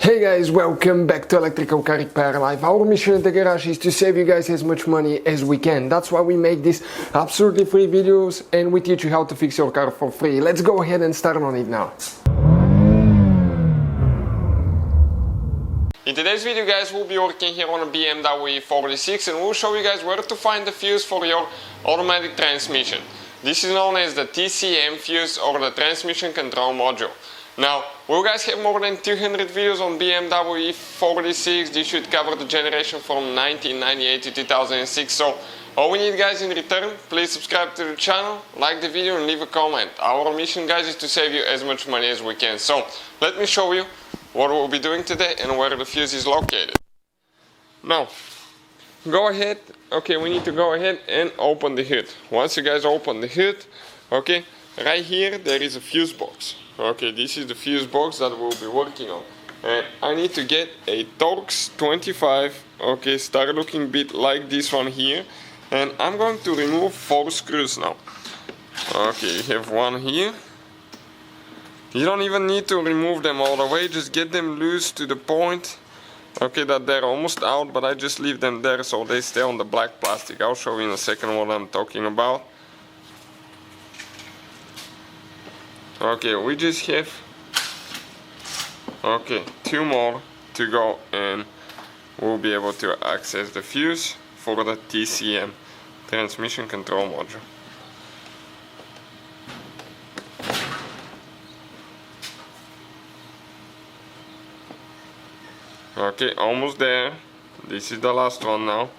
Hey guys, welcome back to Electrical Car Repair Live. Our mission in the garage is to save you guys as much money as we can. That's why we make these absolutely free videos and we teach you how to fix your car for free. Let's go ahead and start on it now. In today's video guys, we'll be working here on a BMW E46 and we'll show you guys where to find the fuse for your automatic transmission. This is known as the TCM fuse or the transmission control module. Now, we guys have more than 200 videos on BMW E46. This should cover the generation from 1998 to 2006. So, all we need guys in return, please subscribe to the channel, like the video and leave a comment. Our mission guys is to save you as much money as we can. So, let me show you what we'll be doing today and where the fuse is located. Now, go ahead, okay, we need to go ahead and open the hood. Once you guys open the hood, okay, right here there is a fuse box. Okay, this is the fuse box that we'll be working on. And I need to get a Torx 25, okay, start looking a bit like this one here. And I'm going to remove 4 screws now. Okay, you have one here. You don't even need to remove them all the way, just get them loose to the point, okay, that they're almost out, but I just leave them there so they stay on the black plastic. I'll show you in a second what I'm talking about. Okay, we just have, okay, 2 more to go and we'll be able to access the fuse for the TCM transmission control module. Okay, almost there. This is the last one now.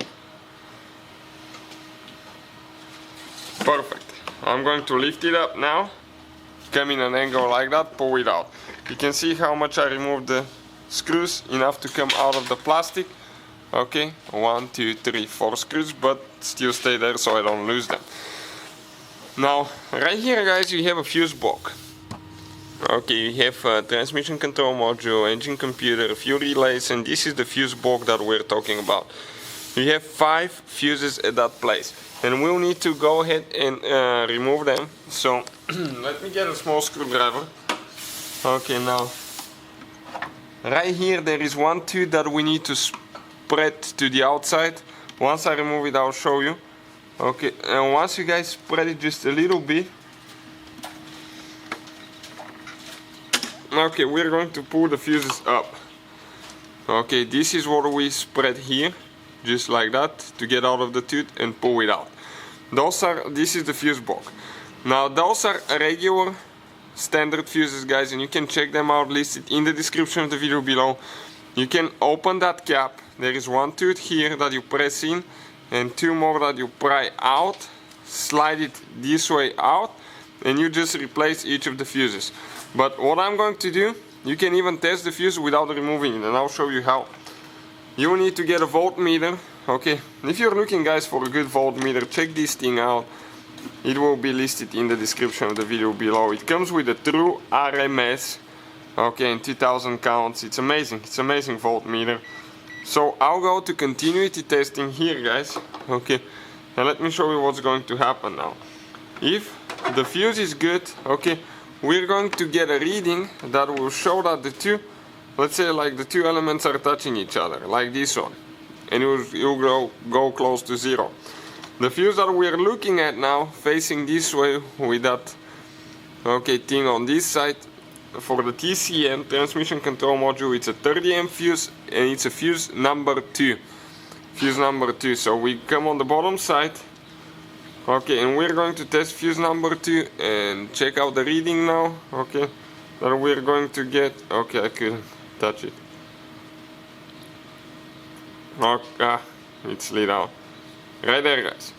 Perfect. I'm going to lift it up now. Come in an angle like that, pull it out. You can see how much I removed the screws, enough to come out of the plastic. Okay, 1, 2, 3, 4 screws, but still stay there so I don't lose them. Now, right here guys, you have a fuse box. Okay, you have a transmission control module, engine computer, a few relays, and this is the fuse box that we're talking about. You have 5 fuses at that place, and we'll need to go ahead and remove them. So, let me get a small screwdriver. Okay, now, right here there is one tooth that we need to spread to the outside. Once I remove it, I'll show you. Okay, and once you guys spread it just a little bit, okay, we're going to pull the fuses up. Okay, this is what we spread here, just like that, to get out of the tooth and pull it out. This is the fuse box. Now, those are regular standard fuses, guys, and you can check them out listed in the description of the video below. You can open that cap. There is one tooth here that you press in, and 2 more that you pry out, slide it this way out, and you just replace each of the fuses. But what I'm going to do, you can even test the fuse without removing it, and I'll show you how. You will need to get a voltmeter. Okay, if you're looking guys for a good voltmeter, check this thing out. It will be listed in the description of the video below. It comes with a true RMS, okay, and 2000 counts. It's amazing voltmeter. So I'll go to continuity testing here guys, okay, and let me show you what's going to happen now. If the fuse is good, okay, we're going to get a reading that will show that the two, let's say like the 2 elements are touching each other, like this one, and it will go close to 0. The fuse that we're looking at now, facing this way with that, okay, thing on this side, for the TCM transmission control module, it's a 30 fuse and it's a fuse number 2. Fuse number 2, so we come on the bottom side. Okay, and we're going to test fuse number 2 and check out the reading now, okay, that we're going to get. Okay, I couldn't touch it. Okay, it slid out. Right there guys.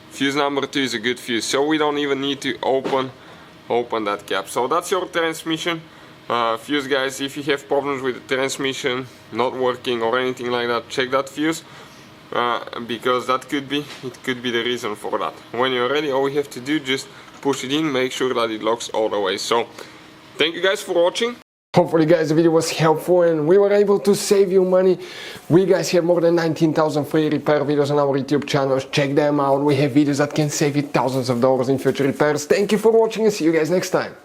Fuse number 2 is a good fuse, so we don't even need to open that cap. So that's your transmission fuse guys. If you have problems with the transmission not working or anything like that, check that fuse. Because that could be the reason for that. When you're ready, all you have to do, just push it in, make sure that it locks all the way. So thank you guys for watching. Hopefully guys the video was helpful and we were able to save you money. We guys have more than 19,000 free repair videos on our YouTube channels. Check them out. We have videos that can save you thousands of dollars in future repairs. Thank you for watching and see you guys next time.